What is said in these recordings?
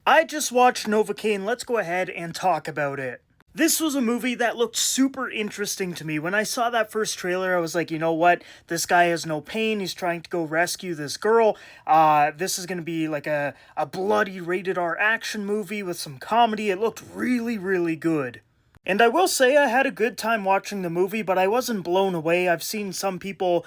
I just watched Novocaine, let's go ahead and talk about it. This was a movie that looked super interesting to me. When I saw that first trailer, I was like, you know what? This guy has no pain. He's trying to go rescue this girl. This is going to be like a bloody rated R action movie with some comedy. It looked really, really good. And I will say I had a good time watching the movie, but I wasn't blown away. I've seen some people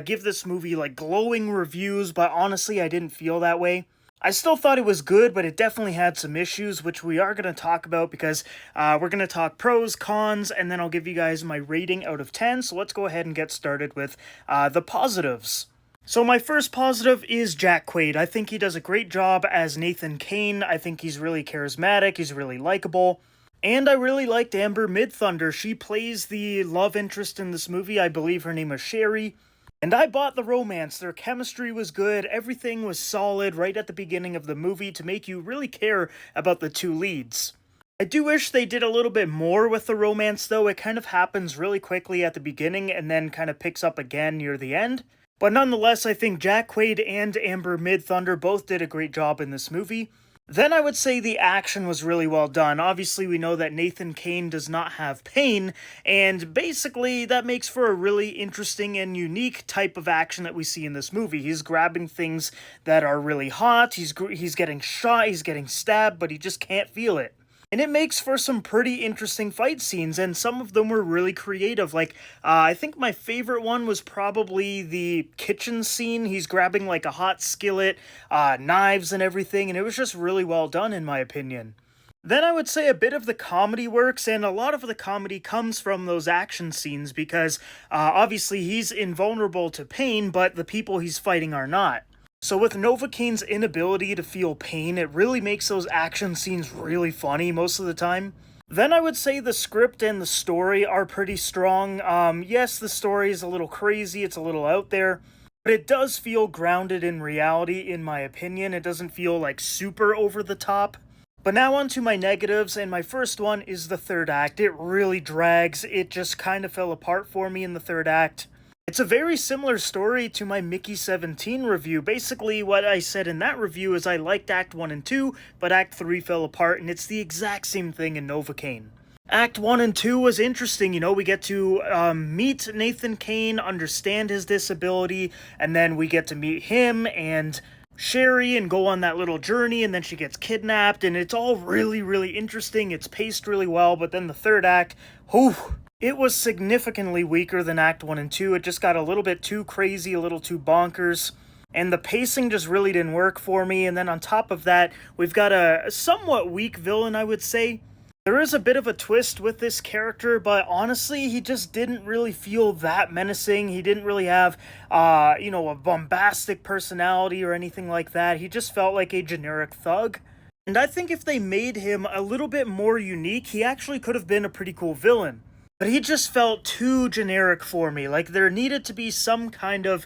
give this movie like glowing reviews, but honestly, I didn't feel that way. I still thought it was good, but it definitely had some issues, which we are going to talk about because we're going to talk pros, cons, and then I'll give you guys my rating out of 10. So let's go ahead and get started with the positives. So my first positive is Jack Quaid. I think he does a great job as Nathan Kane. I think he's really charismatic, he's really likable. And I really liked Amber Midthunder. She plays the love interest in this movie. I believe her name is Sherry. And I bought the romance. Their chemistry was good. Everything was solid right at the beginning of the movie to make you really care about the two leads. I do wish they did a little bit more with the romance, though. It kind of happens really quickly at the beginning and then kind of picks up again near the end. But nonetheless, I think Jack Quaid and Amber Midthunder both did a great job in this movie. Then I would say the action was really well done. Obviously, we know that Nathan Kane does not have pain, and basically that makes for a really interesting and unique type of action that we see in this movie. He's grabbing things that are really hot, he's getting shot, he's getting stabbed, but he just can't feel it. And it makes for some pretty interesting fight scenes, and some of them were really creative. Like, I think my favorite one was probably the kitchen scene. He's grabbing, like, a hot skillet, knives and everything, and it was just really well done, in my opinion. Then I would say a bit of the comedy works, and a lot of the comedy comes from those action scenes, because, obviously, he's invulnerable to pain, but the people he's fighting are not. So with Novocaine's inability to feel pain, it really makes those action scenes really funny most of the time. Then I would say the script and the story are pretty strong. Yes, the story is a little crazy, it's a little out there, but it does feel grounded in reality, in my opinion. It doesn't feel like super over the top. But now on to my negatives, and my first one is the third act. It really drags. It just kind of fell apart for me in the third act. It's a very similar story to my Mickey 17 review. Basically, what I said in that review is I liked Act 1 and 2, but Act 3 fell apart, and it's the exact same thing in Novocaine. Act 1 and 2 was interesting, we get to meet Nathan Kane, understand his disability, and then we get to meet him and Sherry and go on that little journey, and then she gets kidnapped, and it's all really, really interesting. It's paced really well, but then the third act, whew, it was significantly weaker than Act 1 and 2. It just got a little bit too crazy, a little too bonkers, and the pacing just really didn't work for me. And then on top of that, we've got a somewhat weak villain, I would say. There is a bit of a twist with this character, but honestly, he just didn't really feel that menacing. He didn't really have, a bombastic personality or anything like that. He just felt like a generic thug. And I think if they made him a little bit more unique, he actually could have been a pretty cool villain. But he just felt too generic for me. Like, there needed to be some kind of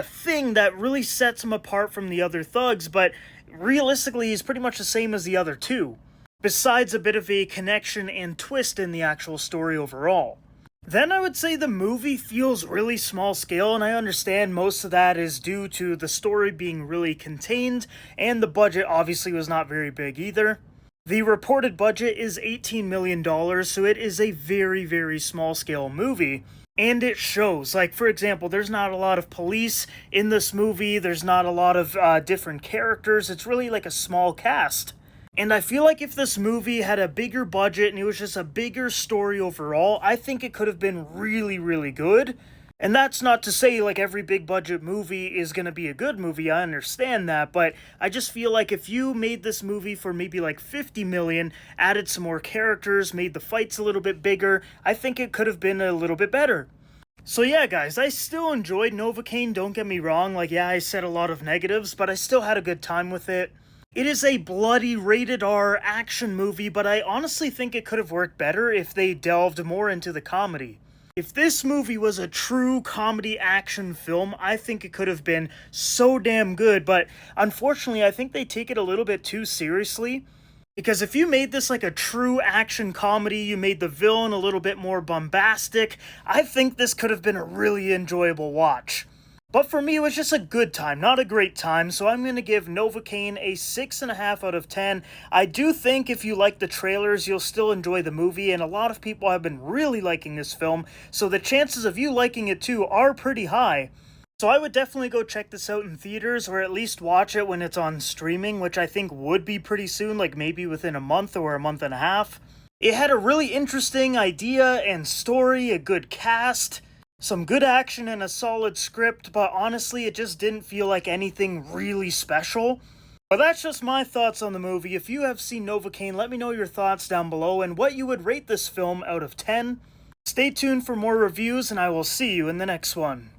thing that really sets him apart from the other thugs, but realistically, he's pretty much the same as the other two, besides a bit of a connection and twist in the actual story overall. Then I would say the movie feels really small scale, and I understand most of that is due to the story being really contained, and the budget obviously was not very big either. The reported budget is $18 million, so it is a very, very small-scale movie. And it shows. Like, for example, there's not a lot of police in this movie. There's not a lot of different characters. It's really like a small cast. And I feel like if this movie had a bigger budget and it was just a bigger story overall, I think it could have been really, really good. And that's not to say, like, every big budget movie is going to be a good movie, I understand that, but I just feel like if you made this movie for maybe like 50 million, added some more characters, made the fights a little bit bigger, I think it could have been a little bit better. So yeah, guys, I still enjoyed Novocaine, don't get me wrong. Like, yeah, I said a lot of negatives, but I still had a good time with it. It is a bloody rated R action movie, but I honestly think it could have worked better if they delved more into the comedy. If this movie was a true comedy action film, I think it could have been so damn good, but unfortunately, I think they take it a little bit too seriously. Because if you made this like a true action comedy, you made the villain a little bit more bombastic, I think this could have been a really enjoyable watch. But for me, it was just a good time, not a great time, so I'm going to give Novocaine a 6.5 out of 10. I do think if you like the trailers, you'll still enjoy the movie, and a lot of people have been really liking this film, so the chances of you liking it too are pretty high. So I would definitely go check this out in theaters, or at least watch it when it's on streaming, which I think would be pretty soon, like maybe within a month or a month and a half. It had a really interesting idea and story, a good cast, some good action and a solid script, but honestly, it just didn't feel like anything really special. But that's just my thoughts on the movie. If you have seen Novocaine, let me know your thoughts down below and what you would rate this film out of 10. Stay tuned for more reviews, and I will see you in the next one.